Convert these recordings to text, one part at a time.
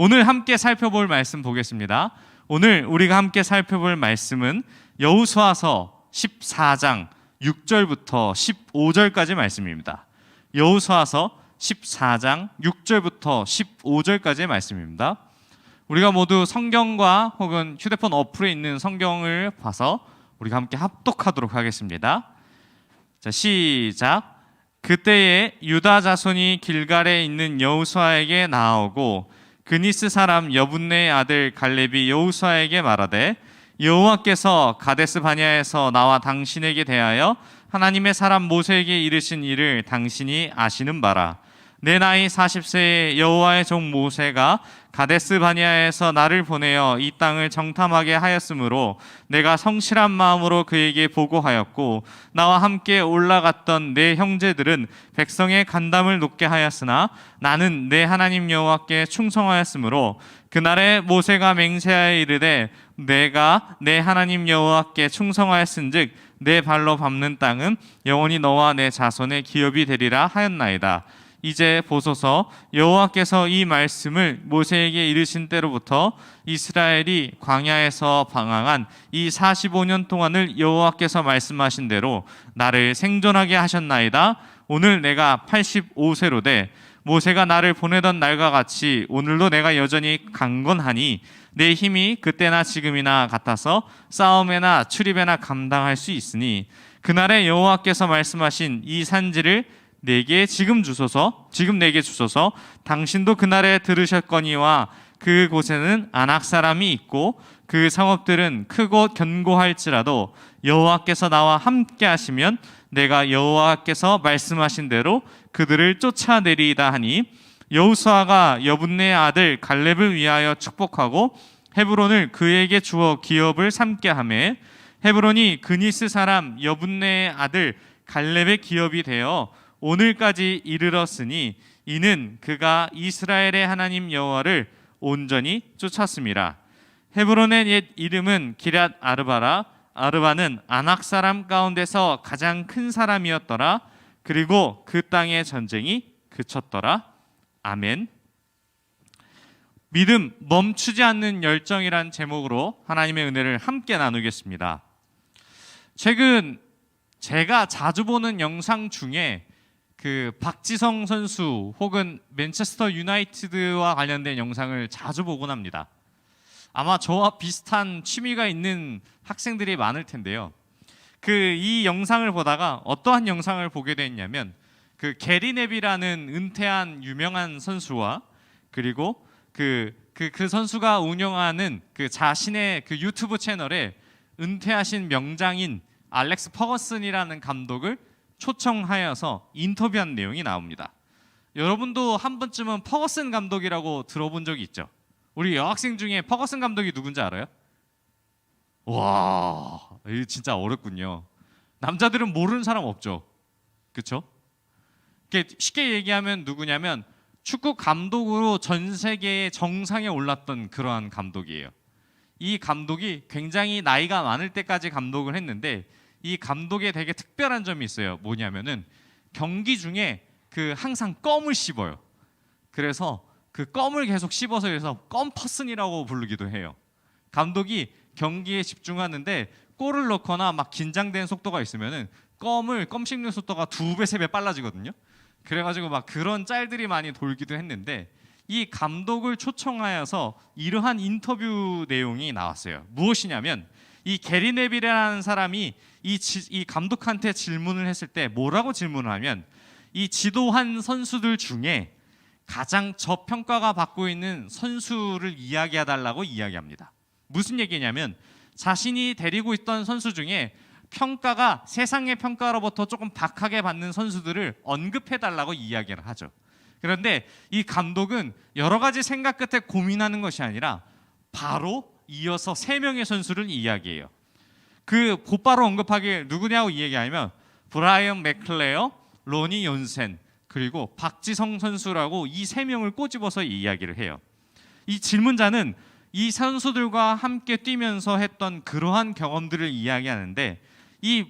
오늘 함께 살펴볼 말씀 보겠습니다. 오늘 우리가 함께 살펴볼 말씀은 여호수아서 14장 6절부터 15절까지 말씀입니다. 여호수아서 14장 6절부터 15절까지의 말씀입니다. 우리가 모두 성경과 혹은 휴대폰 어플에 있는 성경을 봐서 우리가 함께 합독하도록 하겠습니다. 자, 시작. 그때에 유다 자손이 길갈에 있는 여호수아에게 나아오고 그니스 사람 여분네의 아들 갈렙이 여호수아에게 말하되 여호와께서 가데스 바냐에서 나와 당신에게 대하여 하나님의 사람 모세에게 이르신 일을 당신이 아시는 바라. 내 나이 40세에 여호와의 종 모세가 가데스 바냐에서 나를 보내어 이 땅을 정탐하게 하였으므로 내가 성실한 마음으로 그에게 보고하였고 나와 함께 올라갔던 내 형제들은 백성의 간담을 높게 하였으나 나는 내 하나님 여호와께 충성하였으므로 그날에 모세가 맹세하여 이르되 내가 내 하나님 여호와께 충성하였은즉 내 발로 밟는 땅은 영원히 너와 내 자손의 기업이 되리라 하였나이다. 이제 보소서, 여호와께서 이 말씀을 모세에게 이르신 때로부터 이스라엘이 광야에서 방황한 이 45년 동안을 여호와께서 말씀하신 대로 나를 생존하게 하셨나이다. 오늘 내가 85세로 돼 모세가 나를 보내던 날과 같이 오늘도 내가 여전히 강건하니 내 힘이 그때나 지금이나 같아서 싸움에나 출입에나 감당할 수 있으니 그날에 여호와께서 말씀하신 이 산지를 내게 지금 내게 주소서. 당신도 그날에 들으셨거니와 그곳에는 아낙 사람이 있고 그 성읍들은 크고 견고할지라도 여호와께서 나와 함께 하시면 내가 여호와께서 말씀하신 대로 그들을 쫓아내리이다 하니 여호수아가 여분네의 아들 갈렙을 위하여 축복하고 헤브론을 그에게 주어 기업을 삼게 하매 헤브론이 그니스 사람 여분네의 아들 갈렙의 기업이 되어 오늘까지 이르렀으니 이는 그가 이스라엘의 하나님 여호와를 온전히 쫓았음이라. 헤브론의 옛 이름은 기럇 아르바라. 아르바는 아낙 사람 가운데서 가장 큰 사람이었더라. 그리고 그 땅의 전쟁이 그쳤더라. 아멘. 믿음 멈추지 않는 열정이란 제목으로 하나님의 은혜를 함께 나누겠습니다. 최근 제가 자주 보는 영상 중에 그 박지성 선수 혹은 맨체스터 유나이티드와 관련된 영상을 자주 보곤 합니다. 아마 저와 비슷한 취미가 있는 학생들이 많을 텐데요. 이 영상을 보다가 어떠한 영상을 보게 됐냐면 그 게리 네빌이라는 은퇴한 유명한 선수와 그리고 그 선수가 운영하는 그 자신의 그 유튜브 채널에 은퇴하신 명장인 알렉스 퍼거슨이라는 감독을 초청하여서 인터뷰한 내용이 나옵니다. 여러분도 한 번쯤은 퍼거슨 감독이라고 들어본 적이 있죠? 우리 여학생 중에 퍼거슨 감독이 누군지 알아요? 와, 이거 진짜 어렵군요. 남자들은 모르는 사람 없죠? 그렇죠? 쉽게 얘기하면 누구냐면 축구 감독으로 전 세계의 정상에 올랐던 그러한 감독이에요. 이 감독이 굉장히 나이가 많을 때까지 감독을 했는데 이 감독에 되게 특별한 점이 있어요. 뭐냐면은 경기 중에 항상 껌을 씹어요. 그래서 그 껌을 계속 씹어서 그래서 껌퍼슨이라고 부르기도 해요. 감독이 경기에 집중하는데 골을 넣거나 막 긴장된 속도가 있으면은 껌 씹는 속도가 2배, 3배 빨라지거든요. 그래가지고 막 그런 짤들이 많이 돌기도 했는데 이 감독을 초청하여서 이러한 인터뷰 내용이 나왔어요. 무엇이냐면 이 게리 네빌이라는 사람이 이 감독한테 질문을 했을 때 뭐라고 질문을 하면 이 지도한 선수들 중에 가장 저평가가 받고 있는 선수를 이야기해달라고 이야기합니다. 무슨 얘기냐면 자신이 데리고 있던 선수 중에 평가가 세상의 평가로부터 조금 박하게 받는 선수들을 언급해달라고 이야기를 하죠. 그런데 이 감독은 여러 가지 생각 끝에 고민하는 것이 아니라 바로 이어서 3명의 선수를 이야기해요. 곧바로 언급하길 누구냐고 이야기하면 브라이언 맥클레어, 로니 욘센 그리고 박지성 선수라고 이 3명을 꼬집어서 이야기를 해요. 이 질문자는 이 선수들과 함께 뛰면서 했던 그러한 경험들을 이야기하는데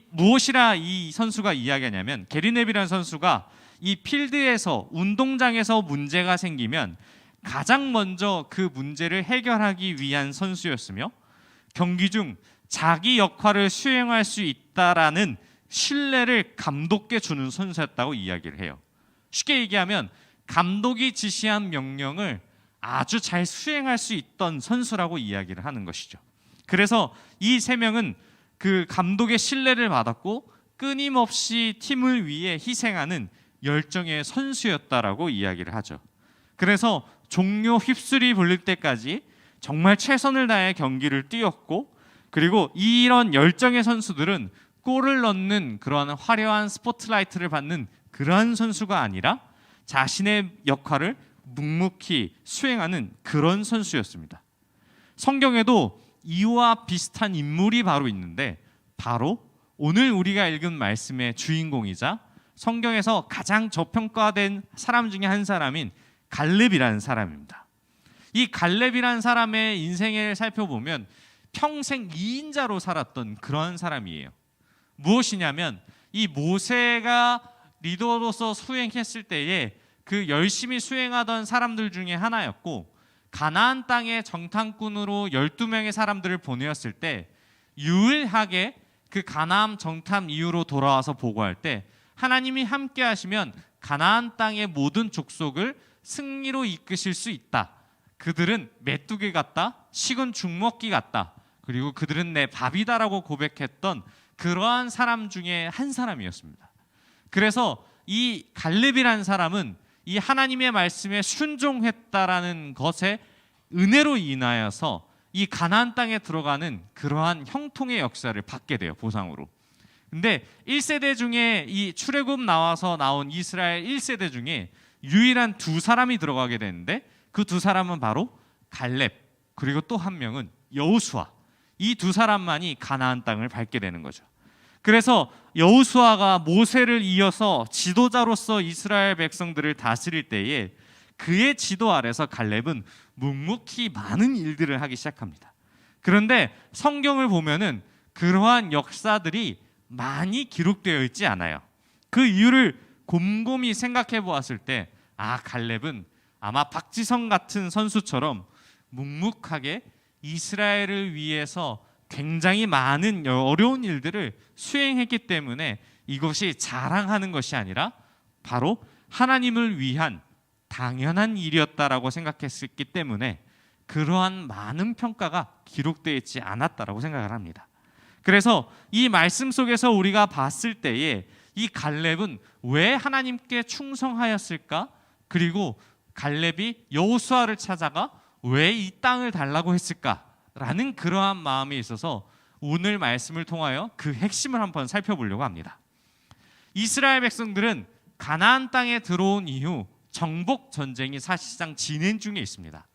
무엇이라 이 선수가 이야기하냐면 게리 네빌이라는 선수가 이 필드에서 운동장에서 문제가 생기면 가장 먼저 그 문제를 해결하기 위한 선수였으며 경기 중 자기 역할을 수행할 수 있다라는 신뢰를 감독께 주는 선수였다고 이야기를 해요. 쉽게 얘기하면 감독이 지시한 명령을 아주 잘 수행할 수 있던 선수라고 이야기를 하는 것이죠. 그래서 이 세 명은 그 감독의 신뢰를 받았고 끊임없이 팀을 위해 희생하는 열정의 선수였다라고 이야기를 하죠. 그래서 종료 휩쓸이 불릴 때까지 정말 최선을 다해 경기를 뛰었고, 그리고 이런 열정의 선수들은 골을 넣는 그러한 화려한 스포트라이트를 받는 그러한 선수가 아니라 자신의 역할을 묵묵히 수행하는 그런 선수였습니다. 성경에도 이와 비슷한 인물이 바로 있는데, 바로 오늘 우리가 읽은 말씀의 주인공이자 성경에서 가장 저평가된 사람 중에 한 사람인 갈렙이라는 사람입니다. 이 갈렙이라는 사람의 인생을 살펴보면 평생 2인자로 살았던 그런 사람이에요. 무엇이냐면 이 모세가 리더로서 수행했을 때에 그 열심히 수행하던 사람들 중에 하나였고, 가나안 땅에 정탐꾼으로 12명의 사람들을 보내었을 때 유일하게 그 가나안 정탐 이후로 돌아와서 보고할 때 하나님이 함께 하시면 가나안 땅의 모든 족속을 승리로 이끄실 수 있다. 그들은 메뚜기 같다, 식은 죽먹기 같다, 그리고 그들은 내 밥이다라고 고백했던 그러한 사람 중에 한 사람이었습니다. 그래서 이 갈렙이라는 사람은 이 하나님의 말씀에 순종했다라는 것에 은혜로 인하여서 이 가나안 땅에 들어가는 그러한 형통의 역사를 받게 돼요, 보상으로. 근데 1세대 중에 이 출애굽 나와서 나온 이스라엘 1세대 중에 유일한 두 사람이 들어가게 되는데, 그 두 사람은 바로 갈렙, 그리고 또 한 명은 여호수아. 이 두 사람만이 가나안 땅을 밟게 되는 거죠. 그래서 여호수아가 모세를 이어서 지도자로서 이스라엘 백성들을 다스릴 때에 그의 지도 아래서 갈렙은 묵묵히 많은 일들을 하기 시작합니다. 그런데 성경을 보면은 그러한 역사들이 많이 기록되어 있지 않아요. 그 이유를 곰곰이 생각해 보았을 때, 갈렙은 아마 박지성 같은 선수처럼 묵묵하게 이스라엘을 위해서 굉장히 많은 어려운 일들을 수행했기 때문에 이것이 자랑하는 것이 아니라 바로 하나님을 위한 당연한 일이었다라고 생각했기 때문에 그러한 많은 평가가 기록되어 있지 않았다라고 생각을 합니다. 그래서 이 말씀 속에서 우리가 봤을 때에 이 갈렙은 왜 하나님께 충성하였을까? 그리고 갈렙이 여호수아를 찾아가 왜 이 땅을 달라고 했을까라는 그러한 마음이 있어서 오늘 말씀을 통하여 그 핵심을 한번 살펴보려고 합니다. 이스라엘 백성들은 가나안 땅에 들어온 이후 정복 전쟁이 사실상 진행 중에 있습니다.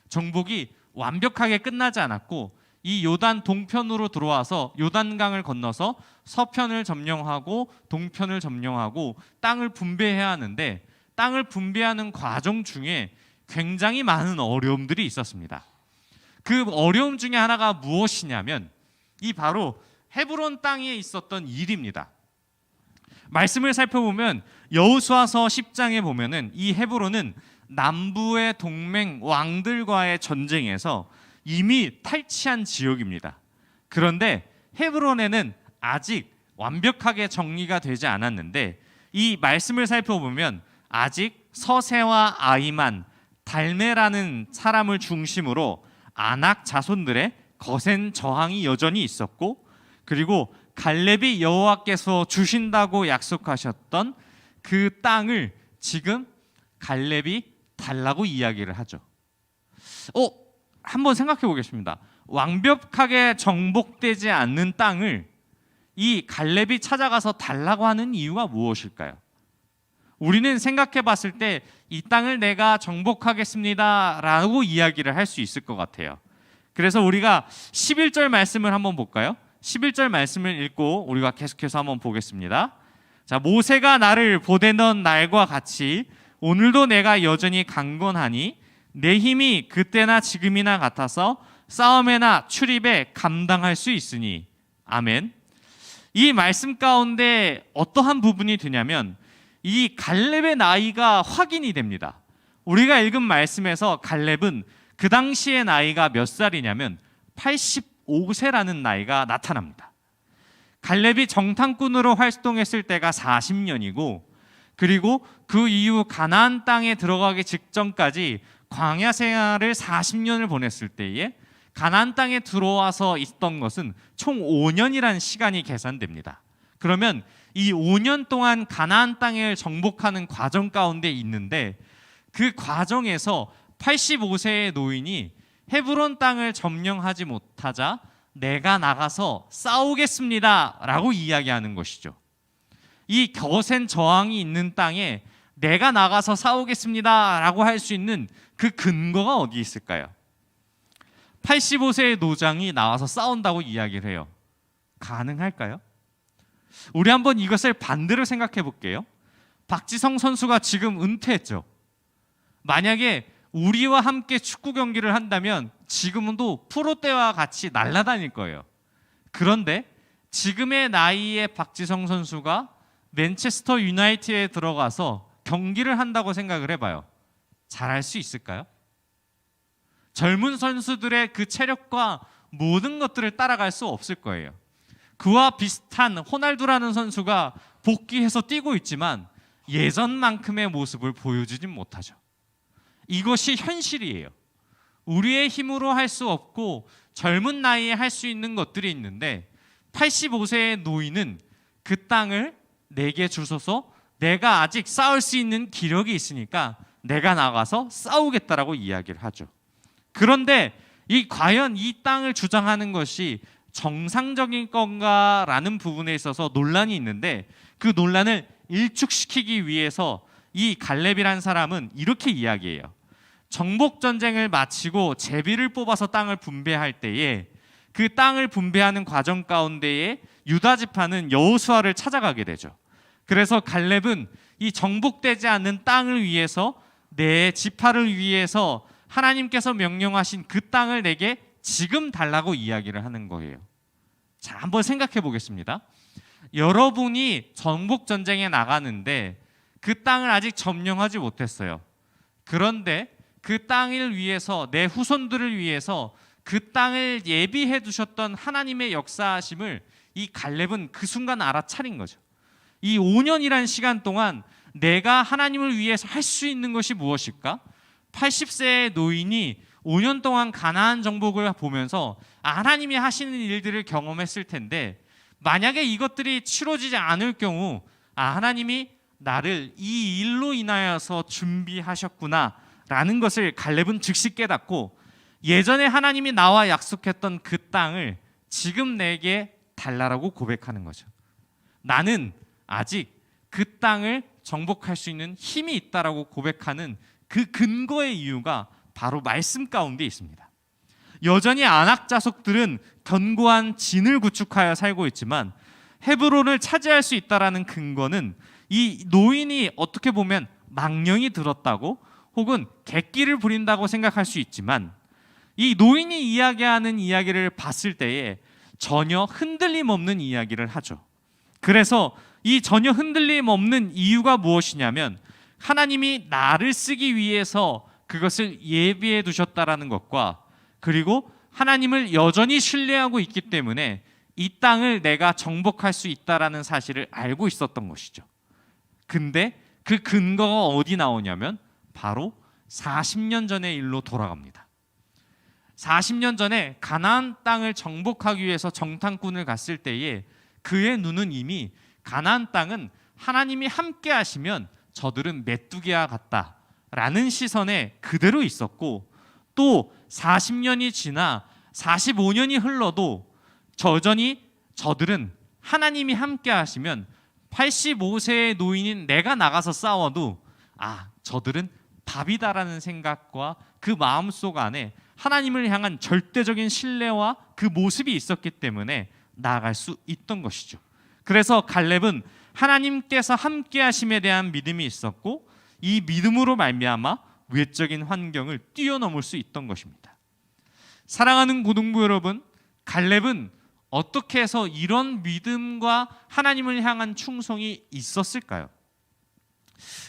정복이 완벽하게 끝나지 않았고, 이 요단 동편으로 들어와서 요단강을 건너서 서편을 점령하고 동편을 점령하고 땅을 분배해야 하는데, 땅을 분배하는 과정 중에 굉장히 많은 어려움들이 있었습니다. 그 어려움 중에 하나가 무엇이냐면 이 바로 헤브론 땅에 있었던 일입니다. 말씀을 살펴보면 여호수아서 10장에 보면은 이 헤브론은 남부의 동맹 왕들과의 전쟁에서 이미 탈취한 지역입니다. 그런데 헤브론에는 아직 완벽하게 정리가 되지 않았는데, 이 말씀을 살펴보면 아직 서세와 아히만, 달메라는 사람을 중심으로 아낙 자손들의 거센 저항이 여전히 있었고, 그리고 갈렙이 여호와께서 주신다고 약속하셨던 그 땅을 지금 갈렙이 달라고 이야기를 하죠. 한번 생각해 보겠습니다. 완벽하게 정복되지 않는 땅을 이 갈렙이 찾아가서 달라고 하는 이유가 무엇일까요? 우리는 생각해 봤을 때 이 땅을 내가 정복하겠습니다 라고 이야기를 할 수 있을 것 같아요. 그래서 우리가 11절 말씀을 한번 볼까요? 11절 말씀을 읽고 우리가 계속해서 한번 보겠습니다. 자, 모세가 나를 보내던 날과 같이 오늘도 내가 여전히 강건하니 내 힘이 그때나 지금이나 같아서 싸움에나 출입에 감당할 수 있으니. 아멘. 이 말씀 가운데 어떠한 부분이 되냐면 이 갈렙의 나이가 확인이 됩니다. 우리가 읽은 말씀에서 갈렙은 그 당시의 나이가 몇 살이냐면 85세라는 나이가 나타납니다. 갈렙이 정탐꾼으로 활동했을 때가 40년이고, 그리고 그 이후 가나안 땅에 들어가기 직전까지 광야 생활을 40년을 보냈을 때에 가나안 땅에 들어와서 있던 것은 총 5년이라는 시간이 계산됩니다. 그러면 이 5년 동안 가나안 땅을 정복하는 과정 가운데 있는데, 그 과정에서 85세의 노인이 헤브론 땅을 점령하지 못하자 내가 나가서 싸우겠습니다 라고 이야기하는 것이죠. 이 거센 저항이 있는 땅에 내가 나가서 싸우겠습니다 라고 할 수 있는 그 근거가 어디 있을까요? 85세의 노장이 나와서 싸운다고 이야기를 해요. 가능할까요? 우리 한번 이것을 반대로 생각해 볼게요. 박지성 선수가 지금 은퇴했죠. 만약에 우리와 함께 축구 경기를 한다면 지금도 프로 때와 같이 날아다닐 거예요. 그런데 지금의 나이의 박지성 선수가 맨체스터 유나이티드에 들어가서 경기를 한다고 생각을 해봐요. 잘할 수 있을까요? 젊은 선수들의 그 체력과 모든 것들을 따라갈 수 없을 거예요. 그와 비슷한 호날두라는 선수가 복귀해서 뛰고 있지만 예전만큼의 모습을 보여주진 못하죠. 이것이 현실이에요. 우리의 힘으로 할 수 없고 젊은 나이에 할 수 있는 것들이 있는데, 85세의 노인은 그 땅을 내게 주소서, 내가 아직 싸울 수 있는 기력이 있으니까 내가 나가서 싸우겠다라고 이야기를 하죠. 그런데 과연 이 땅을 주장하는 것이 정상적인 건가라는 부분에 있어서 논란이 있는데, 그 논란을 일축시키기 위해서 이 갈렙이라는 사람은 이렇게 이야기해요. 정복 전쟁을 마치고 제비를 뽑아서 땅을 분배할 때에 그 땅을 분배하는 과정 가운데에 유다 지파는 여호수아를 찾아가게 되죠. 그래서 갈렙은 이 정복되지 않는 땅을 위해서, 내 지파를 위해서 하나님께서 명령하신 그 땅을 내게 지금 달라고 이야기를 하는 거예요. 자, 한번 생각해 보겠습니다. 여러분이 정복 전쟁에 나가는데 그 땅을 아직 점령하지 못했어요. 그런데 그 땅을 위해서, 내 후손들을 위해서 그 땅을 예비해 두셨던 하나님의 역사하심을 이 갈렙은 그 순간 알아차린 거죠. 이 5년이라는 시간 동안 내가 하나님을 위해서 할 수 있는 것이 무엇일까? 80세의 노인이 5년 동안 가나안 정복을 보면서 하나님이 하시는 일들을 경험했을 텐데, 만약에 이것들이 치러지지 않을 경우 하나님이 나를 이 일로 인하여서 준비하셨구나 라는 것을 갈렙은 즉시 깨닫고, 예전에 하나님이 나와 약속했던 그 땅을 지금 내게 달라라고 고백하는 거죠. 나는 아직 그 땅을 정복할 수 있는 힘이 있다라고 고백하는 그 근거의 이유가 바로 말씀 가운데 있습니다. 여전히 아낙 자손들은 견고한 진을 구축하여 살고 있지만 헤브론을 차지할 수 있다라는 근거는 이 노인이 어떻게 보면 망령이 들었다고 혹은 객기를 부린다고 생각할 수 있지만, 이 노인이 이야기하는 이야기를 봤을 때에 전혀 흔들림 없는 이야기를 하죠. 그래서 이 전혀 흔들림 없는 이유가 무엇이냐면, 하나님이 나를 쓰기 위해서 그것을 예비해 두셨다라는 것과, 그리고 하나님을 여전히 신뢰하고 있기 때문에 이 땅을 내가 정복할 수 있다라는 사실을 알고 있었던 것이죠. 근데 그 근거가 어디 나오냐면 바로 40년 전의 일로 돌아갑니다. 40년 전에 가나안 땅을 정복하기 위해서 정탐꾼을 갔을 때에 그의 눈은 이미 가나안 땅은 하나님이 함께 하시면 저들은 메뚜기와 같다라는 시선에 그대로 있었고, 또 40년이 지나 45년이 흘러도 여전히 저들은 하나님이 함께 하시면 85세의 노인인 내가 나가서 싸워도 저들은 밥이다라는 생각과 그 마음속 안에 하나님을 향한 절대적인 신뢰와 그 모습이 있었기 때문에 나아갈 수 있던 것이죠. 그래서 갈렙은 하나님께서 함께 하심에 대한 믿음이 있었고, 이 믿음으로 말미암아 외적인 환경을 뛰어넘을 수 있던 것입니다. 사랑하는 고등부 여러분, 갈렙은 어떻게 해서 이런 믿음과 하나님을 향한 충성이 있었을까요?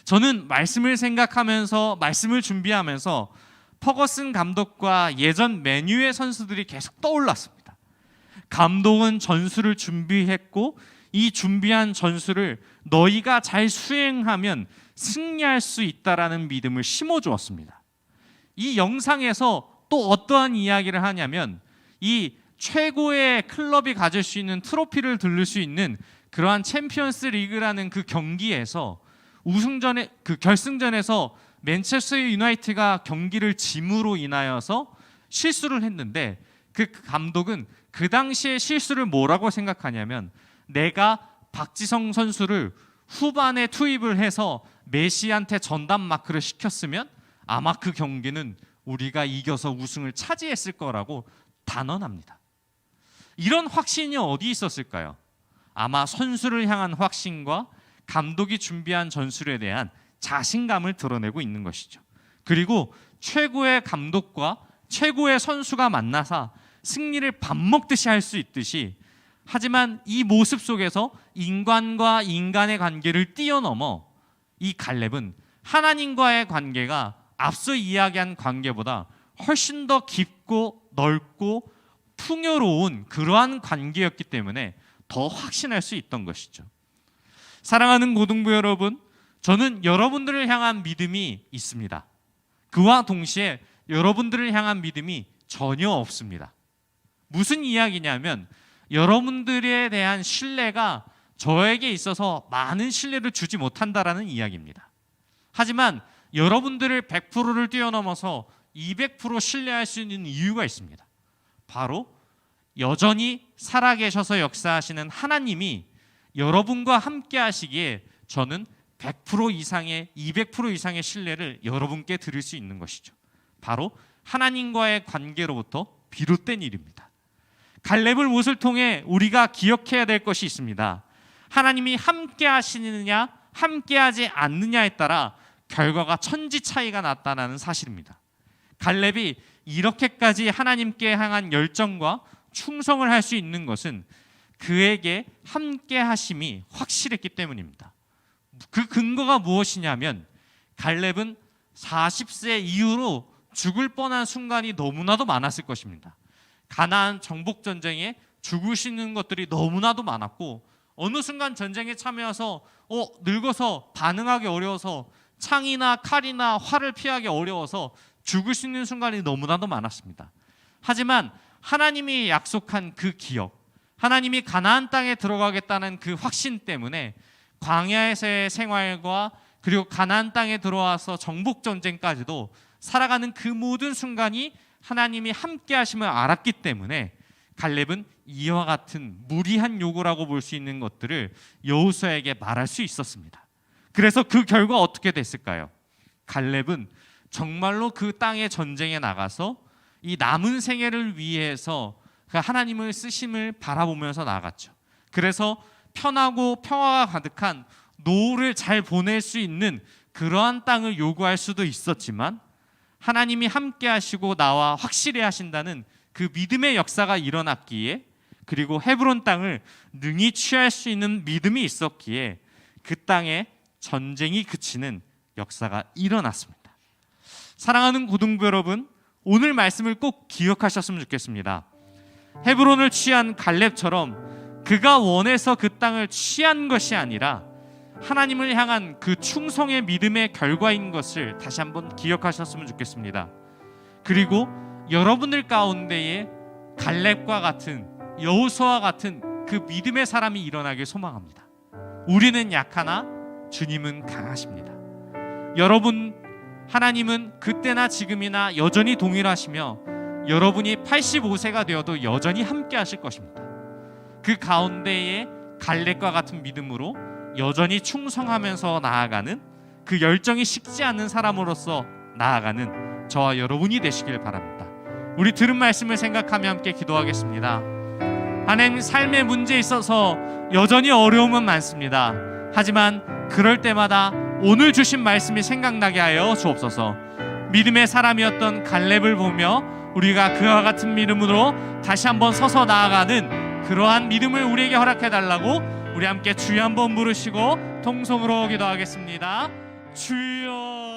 저는 말씀을 생각하면서 말씀을 준비하면서 퍼거슨 감독과 예전 맨유의 선수들이 계속 떠올랐습니다. 감독은 전술을 준비했고 이 준비한 전술을 너희가 잘 수행하면 승리할 수 있다라는 믿음을 심어주었습니다. 이 영상에서 또 어떠한 이야기를 하냐면 이 최고의 클럽이 가질 수 있는 트로피를 들을 수 있는 그러한 챔피언스 리그라는 그 경기에서 우승전에 그 결승전에서 맨체스터 유나이티드가 경기를 짐으로 인하여서 실수를 했는데 그 감독은 그 당시에 실수를 뭐라고 생각하냐면 내가 박지성 선수를 후반에 투입을 해서 메시한테 전담 마크를 시켰으면 아마 그 경기는 우리가 이겨서 우승을 차지했을 거라고 단언합니다. 이런 확신이 어디 있었을까요? 아마 선수를 향한 확신과 감독이 준비한 전술에 대한 자신감을 드러내고 있는 것이죠. 그리고 최고의 감독과 최고의 선수가 만나서 승리를 밥 먹듯이 할 수 있듯이, 하지만 이 모습 속에서 인간과 인간의 관계를 뛰어넘어 이 갈렙은 하나님과의 관계가 앞서 이야기한 관계보다 훨씬 더 깊고 넓고 풍요로운 그러한 관계였기 때문에 더 확신할 수 있던 것이죠. 사랑하는 고등부 여러분, 저는 여러분들을 향한 믿음이 있습니다. 그와 동시에 여러분들을 향한 믿음이 전혀 없습니다. 무슨 이야기냐면 여러분들에 대한 신뢰가 저에게 있어서 많은 신뢰를 주지 못한다라는 이야기입니다. 하지만 여러분들을 100%를 뛰어넘어서 200% 신뢰할 수 있는 이유가 있습니다. 바로 여전히 살아계셔서 역사하시는 하나님이 여러분과 함께 하시기에 저는 100% 이상의 200% 이상의 신뢰를 여러분께 드릴 수 있는 것이죠. 바로 하나님과의 관계로부터 비롯된 일입니다. 갈렙의 못을 통해 우리가 기억해야 될 것이 있습니다. 하나님이 함께 하시느냐 함께 하지 않느냐에 따라 결과가 천지 차이가 났다는 사실입니다. 갈렙이 이렇게까지 하나님께 향한 열정과 충성을 할 수 있는 것은 그에게 함께 하심이 확실했기 때문입니다. 그 근거가 무엇이냐면 갈렙은 40세 이후로 죽을 뻔한 순간이 너무나도 많았을 것입니다. 가나안 정복 전쟁에 죽으시는 것들이 너무나도 많았고 어느 순간 전쟁에 참여해서 늙어서 반응하기 어려워서 창이나 칼이나 활을 피하기 어려워서 죽을 수 있는 순간이 너무나도 많았습니다. 하지만 하나님이 약속한 그 기억, 하나님이 가나안 땅에 들어가겠다는 그 확신 때문에 광야에서의 생활과 그리고 가나안 땅에 들어와서 정복 전쟁까지도 살아가는 그 모든 순간이 하나님이 함께 하심을 알았기 때문에 갈렙은 이와 같은 무리한 요구라고 볼 수 있는 것들을 여호수아에게 말할 수 있었습니다. 그래서 그 결과 어떻게 됐을까요? 갈렙은 정말로 그 땅의 전쟁에 나가서 이 남은 생애를 위해서 하나님을 쓰심을 바라보면서 나갔죠. 그래서 편하고 평화가 가득한 노후를 잘 보낼 수 있는 그러한 땅을 요구할 수도 있었지만 하나님이 함께 하시고 나와 확실히 하신다는 그 믿음의 역사가 일어났기에, 그리고 헤브론 땅을 능히 취할 수 있는 믿음이 있었기에 그 땅에 전쟁이 그치는 역사가 일어났습니다. 사랑하는 고등부 여러분, 오늘 말씀을 꼭 기억하셨으면 좋겠습니다. 헤브론을 취한 갈렙처럼 그가 원해서 그 땅을 취한 것이 아니라 하나님을 향한 그 충성의 믿음의 결과인 것을 다시 한번 기억하셨으면 좋겠습니다. 그리고 여러분들 가운데에 갈렙과 같은, 여호수아와 같은 그 믿음의 사람이 일어나길 소망합니다. 우리는 약하나 주님은 강하십니다. 여러분, 하나님은 그때나 지금이나 여전히 동일하시며 여러분이 85세가 되어도 여전히 함께 하실 것입니다. 그 가운데에 갈렙과 같은 믿음으로 여전히 충성하면서 나아가는, 그 열정이 식지 않는 사람으로서 나아가는 저와 여러분이 되시길 바랍니다. 우리 들은 말씀을 생각하며 함께 기도하겠습니다. 하나님, 삶의 문제에 있어서 여전히 어려움은 많습니다. 하지만 그럴 때마다 오늘 주신 말씀이 생각나게 하여 주옵소서. 믿음의 사람이었던 갈렙을 보며 우리가 그와 같은 믿음으로 다시 한번 서서 나아가는 그러한 믿음을 우리에게 허락해 달라고 우리 함께 주여 한번 부르시고 통성으로 기도하겠습니다. 주여